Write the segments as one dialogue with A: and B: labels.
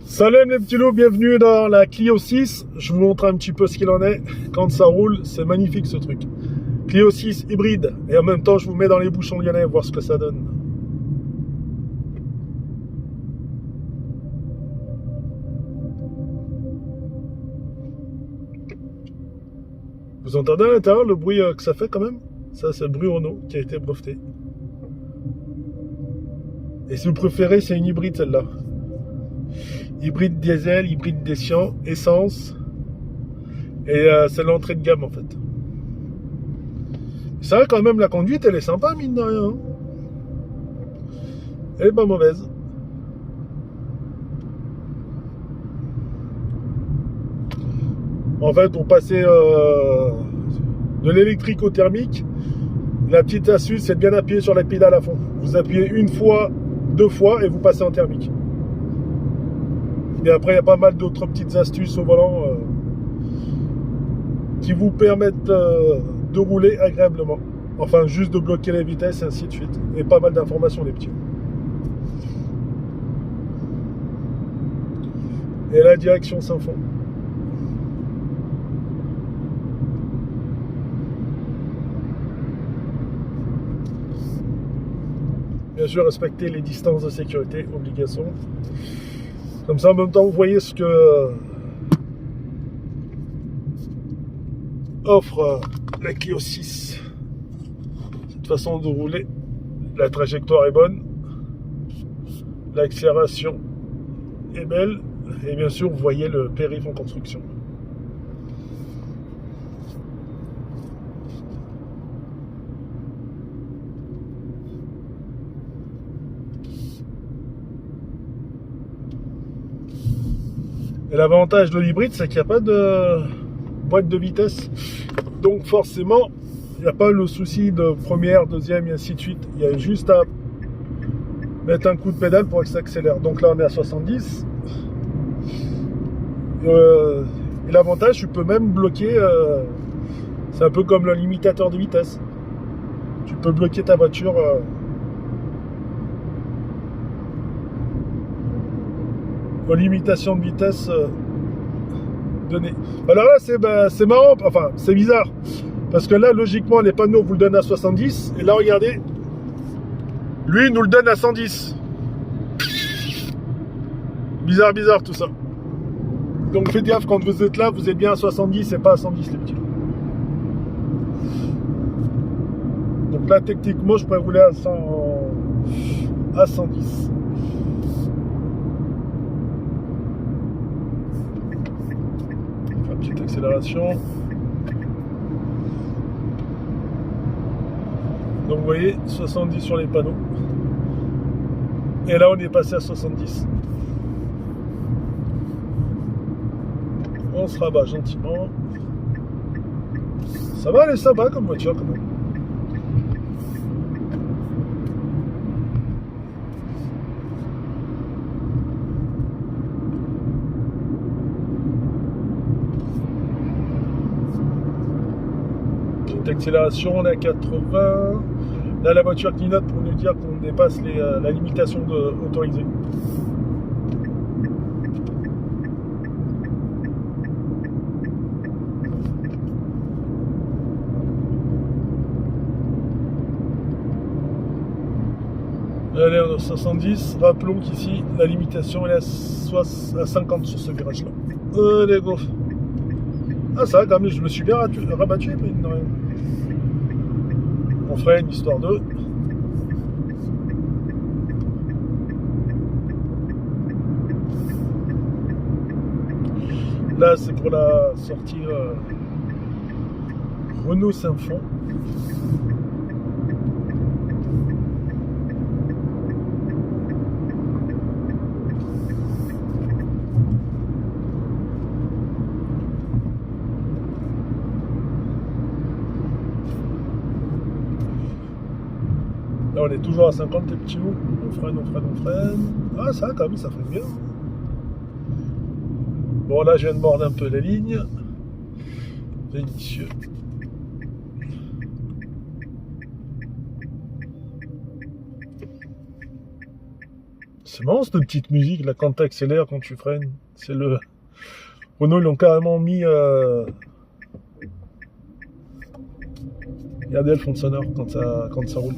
A: Salut les petits loups, bienvenue dans la Clio 6. Je vous montre un petit peu ce qu'il en est. Quand ça roule, c'est magnifique ce truc. Clio 6 hybride. Et en même temps, je vous mets dans les bouchons lyonnais, voir ce que ça donne. Vous entendez à l'intérieur le bruit que ça fait quand même? Ça, c'est le bruit Renault qui a été breveté. Et si vous préférez, c'est une hybride celle-là. Hybride diesel, hybride essence. Et c'est l'entrée de gamme en fait. C'est vrai quand même la conduite elle est sympa mine de rien. Elle est pas mauvaise. En fait pour passer de l'électrique au thermique, la petite astuce c'est de bien appuyer sur la pédale à fond. Vous appuyez une fois, deux fois et vous passez en thermique. Et après il y a pas mal d'autres petites astuces au volant qui vous permettent de rouler agréablement. Enfin, juste de bloquer les vitesses et ainsi de suite. Et pas mal d'informations, les petits. Et la direction sans fond. Bien sûr, respecter les distances de sécurité, obligation. Comme ça, en même temps, vous voyez ce que offre la Clio 6. Cette façon de rouler. La trajectoire est bonne. L'accélération est belle. Et bien sûr, vous voyez le périph' en construction. Et l'avantage de l'hybride, c'est qu'il n'y a pas de boîte de vitesse. Donc forcément, il n'y a pas le souci de première, deuxième et ainsi de suite. Il y a juste à mettre un coup de pédale pour que ça accélère. Donc là, on est à 70. Et l'avantage, tu peux même bloquer. C'est un peu comme le limitateur de vitesse. Tu peux bloquer ta voiture. Aux limitations de vitesse données. Alors là, c'est marrant. Enfin, c'est bizarre. Parce que là, logiquement, les panneaux vous le donnent à 70. Et là, regardez. Lui, il nous le donne à 110. Bizarre tout ça. Donc faites gaffe quand vous êtes là, vous êtes bien à 70 et pas à 110 les petits. Donc là techniquement je pourrais rouler à 110. Une petite accélération. Donc vous voyez 70 sur les panneaux. Et là on est passé à 70. On se rabat gentiment. Ça va aller sympa comme voiture quand même. Petite accélération, on est à 80. Là la voiture clignote pour nous dire qu'on dépasse la limitation autorisée. Allez, on est à 70. Rappelons qu'ici, la limitation est à 50 sur ce virage-là. Allez, go. Ah, ça va quand même, je me suis bien rabattu, mais non, rien. On freine, histoire de. Là, c'est pour la sortie Renault Saint-Fond. Là, on est toujours à 50 les petits loups. On freine. Ah, ça, quand même, ça fait bien. Bon, là, je viens de mordre un peu les lignes. Délicieux. C'est marrant cette petite musique là quand tu accélères, quand tu freines. C'est le. Renault, ils l'ont carrément mis. Regardez le fond sonore quand ça roule.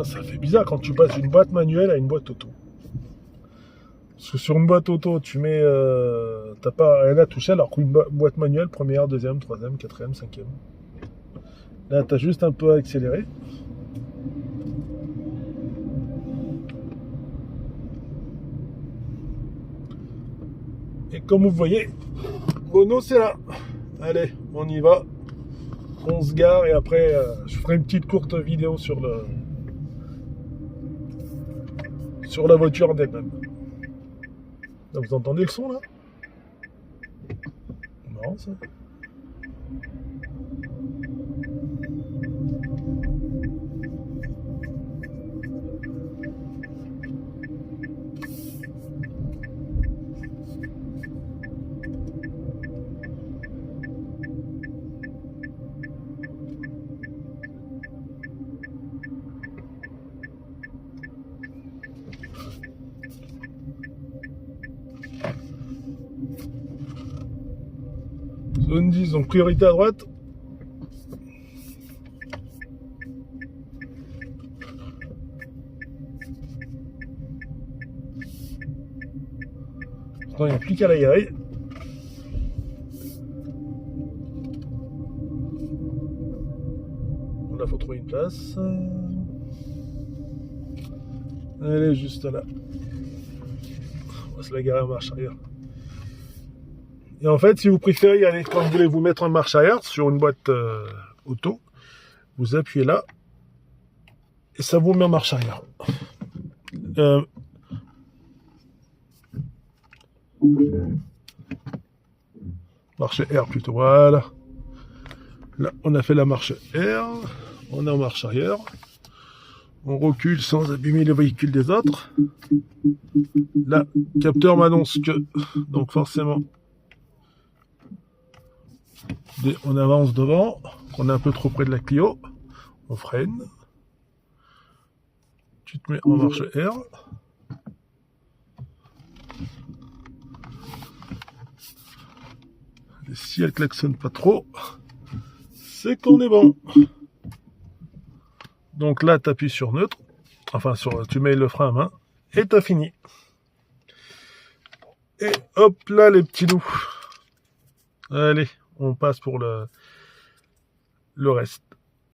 A: Ça fait bizarre quand tu passes d'une boîte manuelle à une boîte auto. Parce que sur une boîte auto, tu mets. T'as pas rien à toucher, alors qu'une boîte manuelle, première, deuxième, troisième, quatrième, cinquième. Là, t'as juste un peu à accélérer. Et comme vous voyez, Renault, c'est là. Allez, on y va. On se gare et après, je ferai une petite courte vidéo sur la voiture en elle-même. Vous entendez le son là? C'est marrant ça. Zone 10, donc priorité à droite. Maintenant, il n'y a plus qu'à l'aérer. Là, il faut trouver une place. Elle est juste là. On va se la garer en marche arrière. Et en fait, si vous préférez y aller, quand vous voulez vous mettre en marche arrière sur une boîte auto, vous appuyez là et ça vous met en marche arrière. Marche R plutôt, voilà. Là, on a fait la marche R, on est en marche arrière. On recule sans abîmer le véhicule des autres. Là, le capteur m'annonce que, donc forcément, on avance devant, qu'on est un peu trop près de la Clio, on freine. Tu te mets en marche R. Et si elle klaxonne pas trop, c'est qu'on est bon. Donc là, tu appuies sur neutre, enfin tu mets le frein à main, et t'as fini. Et hop là, les petits loups. Allez, on passe pour le reste.